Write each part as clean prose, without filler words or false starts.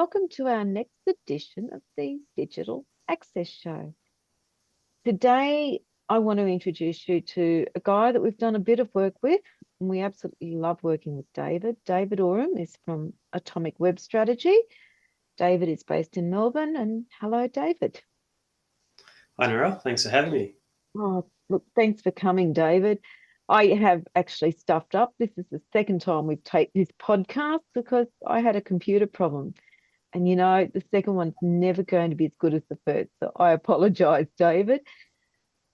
welcome to our next edition of the Digital Access Show. Today, I want to introduce you to a guy that we've done a bit of work with, and we absolutely love working with David. David Oram is from Atomic Web Strategy. David is based in Melbourne, and hello, David. Hi, Narelle. Thanks for having me. Oh, look, thanks for coming, David. I have actually stuffed up. This is the second time we've taped this podcast because I had a computer problem. And the second one's never going to be as good as the first. So I apologize, David.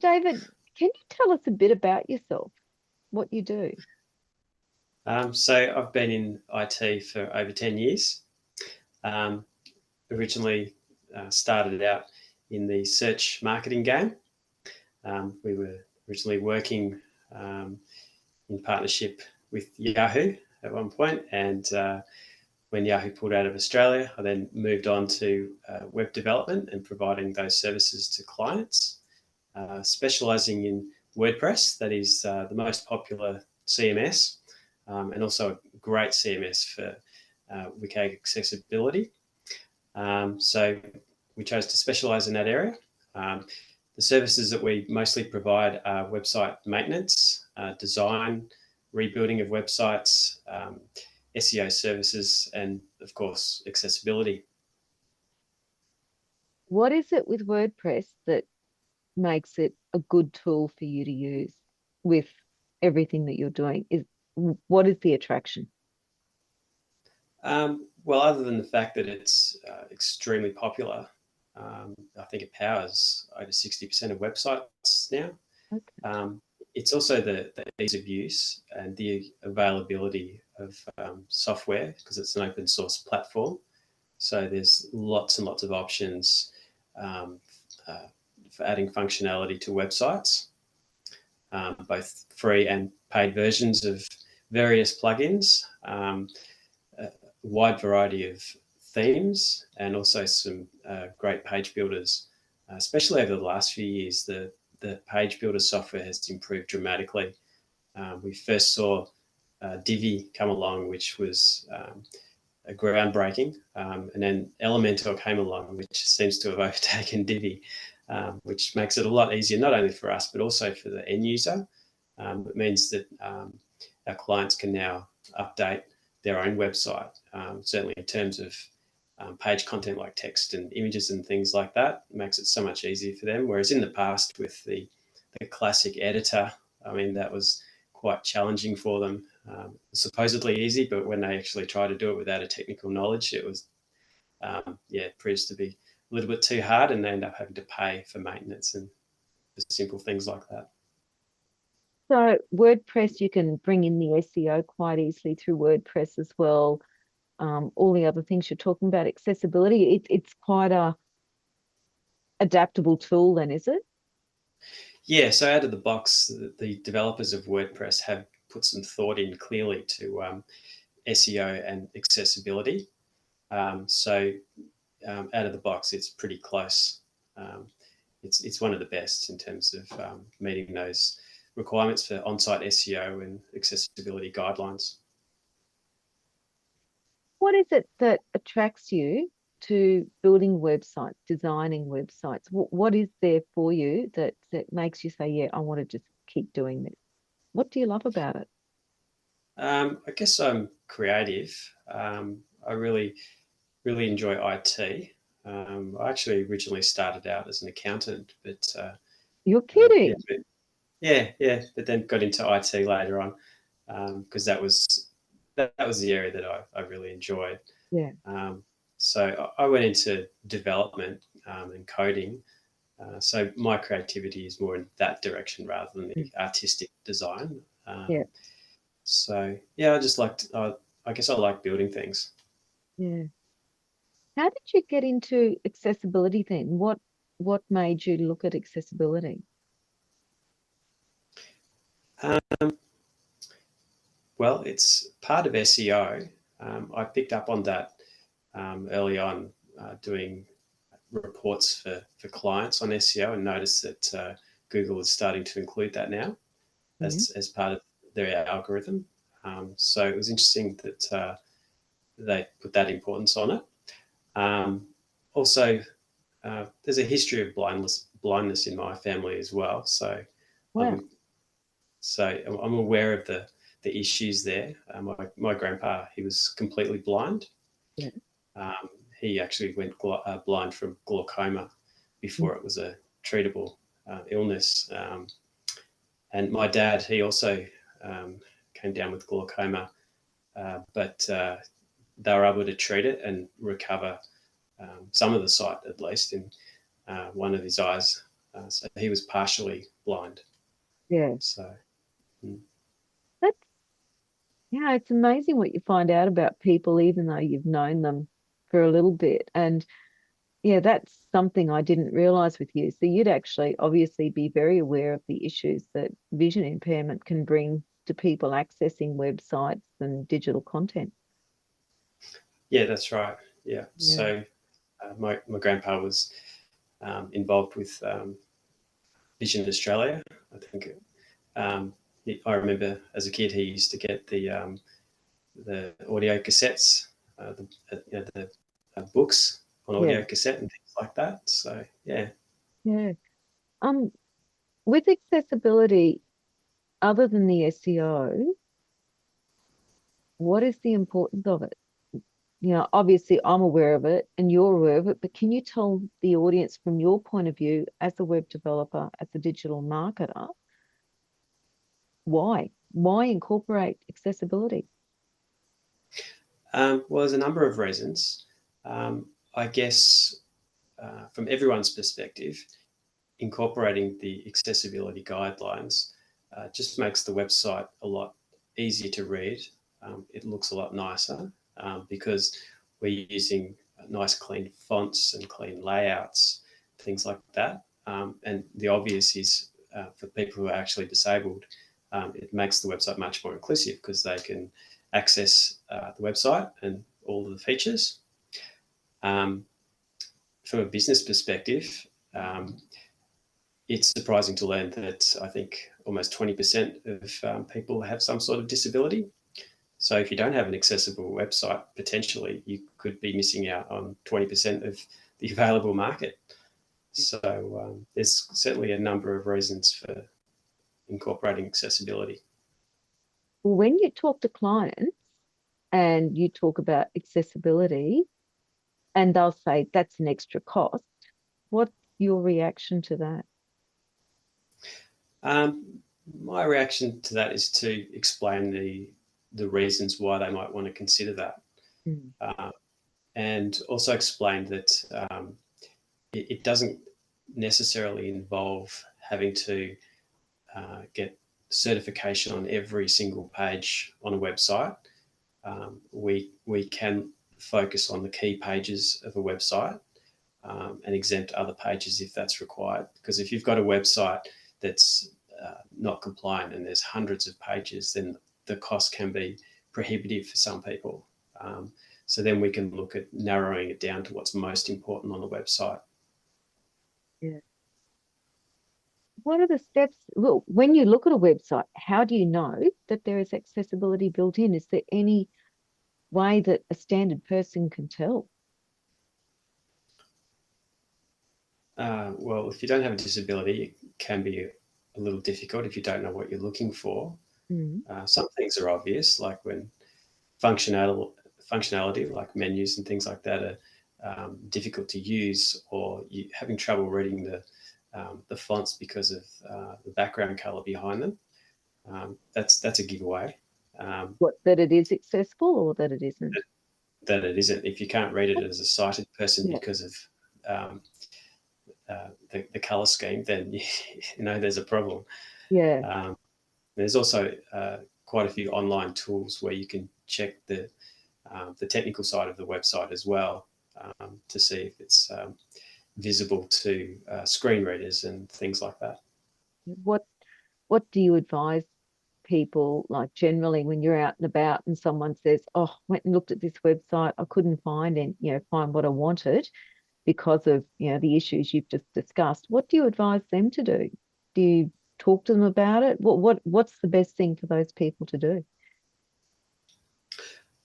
David, can you tell us a bit about yourself, what you do? So I've been in IT for over 10 years. Originally started out in the search marketing game. We were originally working in partnership with Yahoo at one point, and when Yahoo pulled out of Australia, I then moved on to web development and providing those services to clients, specialising in WordPress. That is the most popular CMS, and also a great CMS for WCAG accessibility. So we chose to specialise in that area. The services that we mostly provide are website maintenance, design, rebuilding of websites, SEO services, and of course, accessibility. What is it with WordPress that makes it a good tool for you to use with everything that you're doing? What is the attraction? Well, other than the fact that it's extremely popular, I think it powers over 60% of websites now. Okay. It's also the ease of use and the availability of software because it's an open source platform. So there's lots and lots of options for adding functionality to websites, both free and paid versions of various plugins, a wide variety of themes, and also some great page builders. Especially over the last few years, the page builder software has improved dramatically. We first saw Divi come along, which was groundbreaking, and then Elementor came along, which seems to have overtaken Divi, which makes it a lot easier, not only for us, but also for the end user. It means that our clients can now update their own website, certainly in terms of page content like text and images and things like that. It makes it so much easier for them. Whereas in the past with the classic editor, I mean, that was quite challenging for them. Supposedly easy, but when they actually try to do it without a technical knowledge, it was, it proves to be a little bit too hard, and they end up having to pay for maintenance and for simple things like that. So WordPress, you can bring in the SEO quite easily through WordPress as well. All the other things you're talking about, accessibility, it's quite a adaptable tool then, is it? Yeah, so out of the box, the developers of WordPress have put some thought in clearly to SEO and accessibility. So out of the box, it's pretty close. It's one of the best in terms of meeting those requirements for on-site SEO and accessibility guidelines. What is it that attracts you to building websites, designing websites? What is there for you that makes you say, yeah, I want to just keep doing this? What do you love about it? I guess I'm creative. I really enjoy IT. I actually originally started out as an accountant, but You're kidding. but then got into IT later on because that was the area that I really enjoyed. Yeah. So I went into development and coding. So my creativity is more in that direction rather than the artistic design. Yeah. So yeah, I guess I like building things. Yeah. How did you get into accessibility then? What made you look at accessibility? Um, well, it's part of SEO. I picked up on that early on doing reports for clients on SEO and noticed that Google is starting to include that now Yeah. as part of their algorithm. So it was interesting that they put that importance on it. Um, Also, there's a history of blindness in my family as well. So Wow. I'm I'm aware of the issues there. My grandpa, he was completely blind. Yeah. Um, he actually went blind from glaucoma Mm. before it was a treatable illness. And my dad, he also um, came down with glaucoma, but they were able to treat it and recover some of the sight, at least in one of his eyes. So he was partially blind. Yeah. So, mm, That's, yeah, it's amazing what you find out about people, even though you've known them for a little bit. And yeah, that's something I didn't realize with you. So you'd actually obviously be very aware of the issues that vision impairment can bring to people accessing websites and digital content. yeah, that's right. Yeah. Yeah. So my grandpa was involved with Vision Australia. I think I remember as a kid he used to get the audio cassettes, the books on Yeah. audio cassette and things like that. So yeah. Yeah. Um, with accessibility, other than the SEO, what is the importance of it? You know, obviously I'm aware of it and you're aware of it, but can you tell the audience from your point of view as a web developer, as a digital marketer, why? Why incorporate accessibility? Well, there's a number of reasons. I guess from everyone's perspective, incorporating the accessibility guidelines just makes the website a lot easier to read. It looks a lot nicer because we're using nice, clean fonts and clean layouts, things like that. And the obvious is for people who are actually disabled, it makes the website much more inclusive because they can access the website and all of the features. Um, from a business perspective, um, it's surprising to learn that I think almost 20% of people have some sort of disability. So if you don't have an accessible website, potentially you could be missing out on 20% of the available market. So there's certainly a number of reasons for incorporating accessibility. Well, when you talk to clients and you talk about accessibility, and they'll say that's an extra cost, what's your reaction to that? Um, my reaction to that is to explain the reasons why they might want to consider that, Mm. uh, and also explain that it doesn't necessarily involve having to get certification on every single page on a website. We can focus on the key pages of a website and exempt other pages if that's required. Because if you've got a website that's not compliant and there's hundreds of pages, then the cost can be prohibitive for some people. So then we can look at narrowing it down to what's most important on the website. Yeah. What are the steps? Well, when you look at a website, how do you know that there is accessibility built in? Is there any way that a standard person can tell? Well, if you don't have a disability, it can be a little difficult if you don't know what you're looking for. Mm. Some things are obvious, like when functionality, like menus and things like that, are difficult to use, or you having trouble reading the fonts because of the background color behind them. That's a giveaway. Um, What, that it is accessible or that it isn't? that it isn't. If you can't read it as a sighted person Yeah. because of the color scheme, then you know there's a problem. Yeah. Um, there's also quite a few online tools where you can check the technical side of the website as well to see if it's visible to screen readers and things like that. What what do you advise people, like generally when you're out and about and someone says, "Oh, went and looked at this website, I couldn't find and find what I wanted because of the issues you've just discussed." What do you advise them to do? Do you talk to them about it? What's the best thing for those people to do?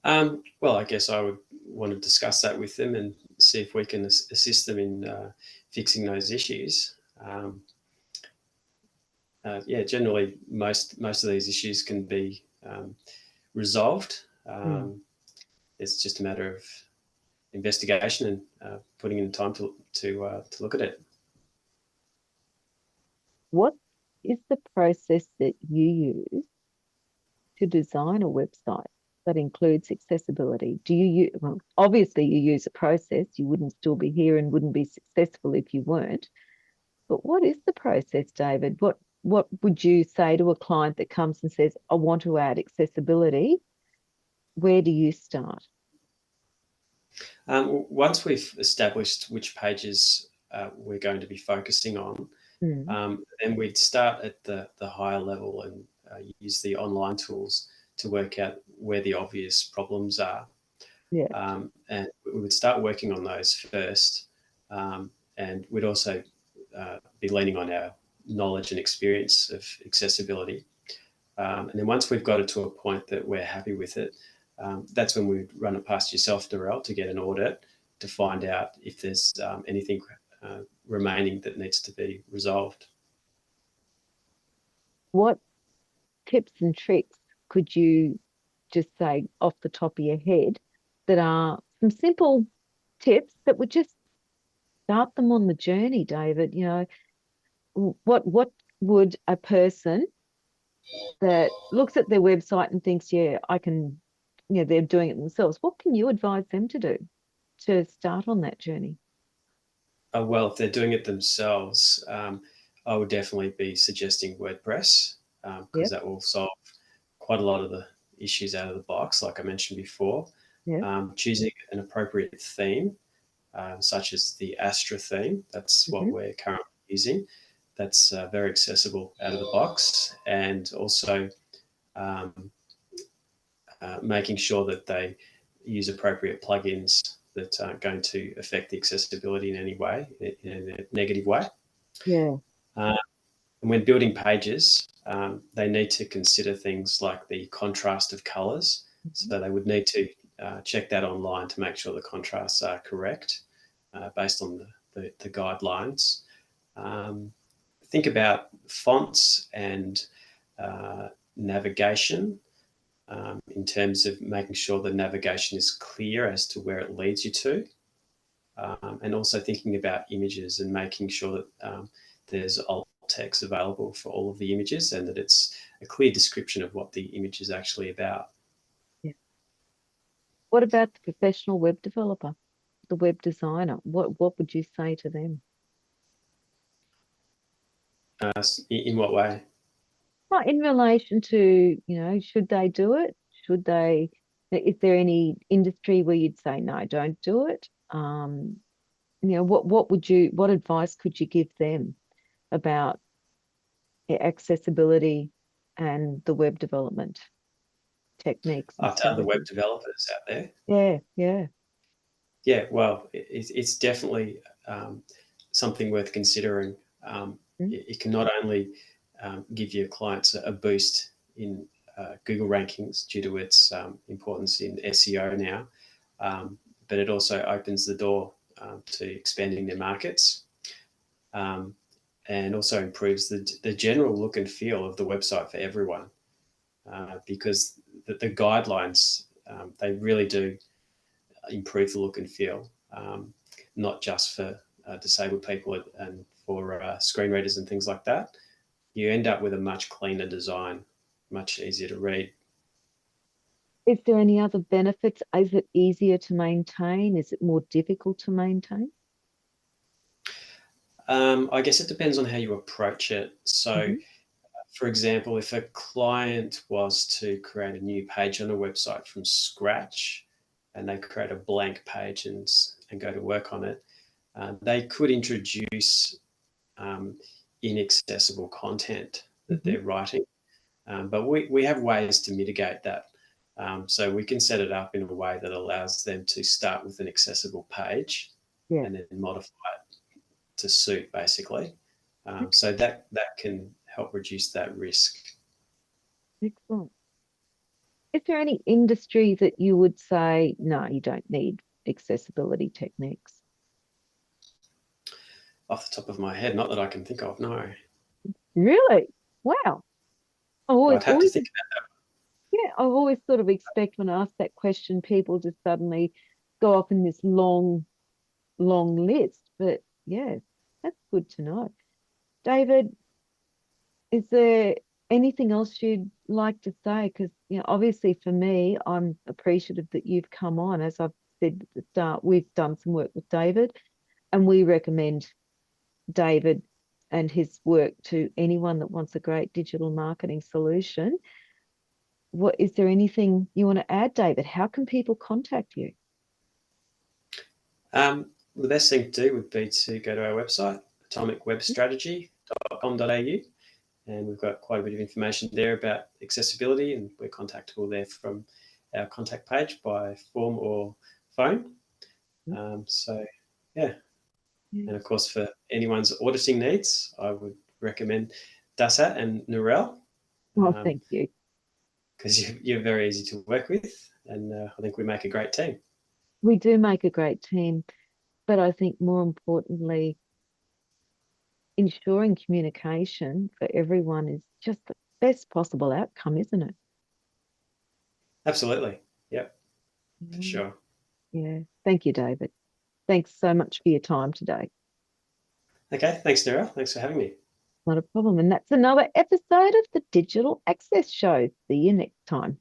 Well, I guess I would want to discuss that with them and see if we can assist them in fixing those issues. Yeah, generally most of these issues can be resolved. It's just a matter of investigation and putting in time to look at it. What is the process that you use to design a website that includes accessibility? Do you use, well, obviously you use a process. You wouldn't still be here and wouldn't be successful if you weren't. But what is the process, David? What would you say to a client that comes and says, I want to add accessibility? Where do you start? Once we've established which pages we're going to be focusing on, then we'd start at the higher level and use the online tools to work out where the obvious problems are. Yeah. And we would start working on those first. And we'd also be leaning on our knowledge and experience of accessibility. And then once we've got it to a point that we're happy with it, that's when we run it past yourself, Darrell, to get an audit to find out if there's anything remaining that needs to be resolved. What tips and tricks could you just say off the top of your head that are some simple tips that would just start them on the journey, David? You know, what would a person that looks at their website and thinks, yeah, I can, you know, they're doing it themselves. What can you advise them to do to start on that journey? Well, if they're doing it themselves, I would definitely be suggesting WordPress because Yep, that will solve quite a lot of the issues out of the box, like I mentioned before. yep. Choosing an appropriate theme, such as the Astra theme, that's what we're currently using. That's very accessible out of the box, and also um, making sure that they use appropriate plugins that aren't going to affect the accessibility in any way, in a negative way. Yeah. Uh, and when building pages, they need to consider things like the contrast of colors. So they would need to check that online to make sure the contrasts are correct based on the guidelines. Think about fonts and navigation in terms of making sure the navigation is clear as to where it leads you to. And also thinking about images and making sure that there's alt text available for all of the images and that it's a clear description of what the image is actually about. Yeah. What about the professional web developer, the web designer? What would you say to them? In what way? Well, in relation to, you know, should they do it? Should they, is there any industry where you'd say, no, don't do it? You know, what advice could you give them about accessibility and the web development techniques and To other web strategies? developers out there. Yeah, yeah. Yeah, well, it's definitely something worth considering. It can not only give your clients a boost in Google rankings due to its importance in SEO now, but it also opens the door to expanding their markets and also improves the general look and feel of the website for everyone because the guidelines, they really do improve the look and feel, not just for disabled people and for screen readers and things like that. You end up with a much cleaner design, much easier to read. Is there any other benefits? Is it easier to maintain? Is it more difficult to maintain? I guess it depends on how you approach it. So, Hmm. for example, if a client was to create a new page on a website from scratch and they create a blank page and go to work on it, they could introduce inaccessible content that Hmm. they're writing. But we have ways to mitigate that. So we can set it up in a way that allows them to start with an accessible page Yeah. and then modify it to suit, basically. Okay. So that can help reduce that risk. Excellent. Is there any industry that you would say, no, you don't need accessibility techniques? off the top of my head. Not that I can think of, no. Really? Wow. I've always, I'd have to always, think yeah, I've always sort of expect when I ask that question, people just suddenly go off in this long, long list. But yeah, that's good to know. David, is there anything else you'd like to say? Because, obviously for me, I'm appreciative that you've come on. As I've said at the start, we've done some work with David, and we recommend David and his work to anyone that wants a great digital marketing solution. What is there anything you want to add, David? How can people contact you? the best thing to do would be to go to our website, atomicwebstrategy.com.au, and we've got quite a bit of information there about accessibility, and we're contactable there from our contact page by form or phone. So, yeah. Yeah. And of course, for anyone's auditing needs, I would recommend Dasat and Narelle, Oh, thank you. because you're very easy to work with, and I think we make a great team. We do make a great team, but I think more importantly, ensuring communication for everyone is just the best possible outcome, isn't it? Absolutely. Yep, for Yeah. sure. Yeah. Thank you, David. Thanks so much for your time today. Okay, thanks, Narelle. Thanks for having me. Not a problem. And that's another episode of the Digital Access Show. See you next time.